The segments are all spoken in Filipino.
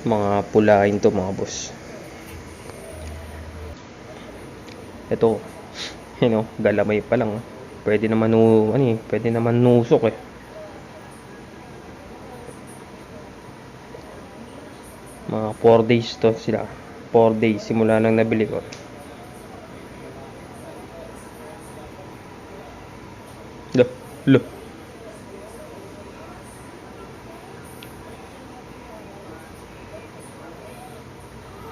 Mga pulain to mga boss. Ito, galamay pa lang. Pwede naman pwede naman nusok eh. Mga 4 days to sila. 4 days simula nang nabili ko. Look.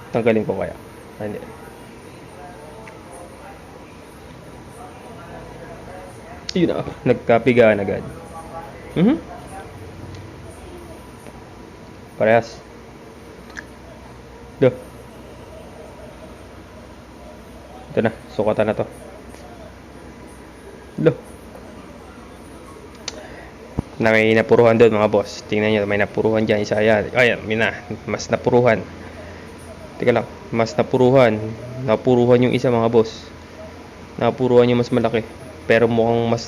Tanggalin ko kaya? Hindi. Yun na, nagkapigaan agad. Parehas. Ito na, sukatan na to. Na may napuruhan doon mga boss. Tingnan nyo, may napuruhan dyan. Isa yan. Ayan, mas napuruhan. Teka lang, mas napuruhan. Napuruhan yung isa mga boss. Napuruhan yung mas malaki. Pero mukhang mas...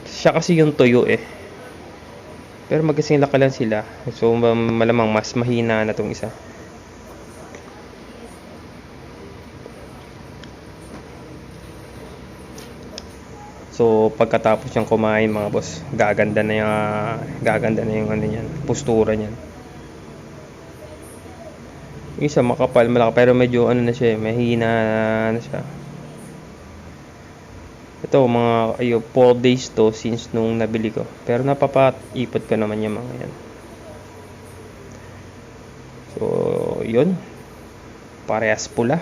Siya kasi yung tuyo eh. Pero magkasing laki lang sila. So malamang mas mahina na tong isa. So pagkatapos niyang kumain mga boss, gaganda na yung ano niyan, postura niyan. Yung isa makapal, malaki, pero medyo ano na siya, mahina na siya. Ito mga 4 days to since nung nabili ko. Pero napapaipot ko naman yung mga yan. So yun, parehas pula.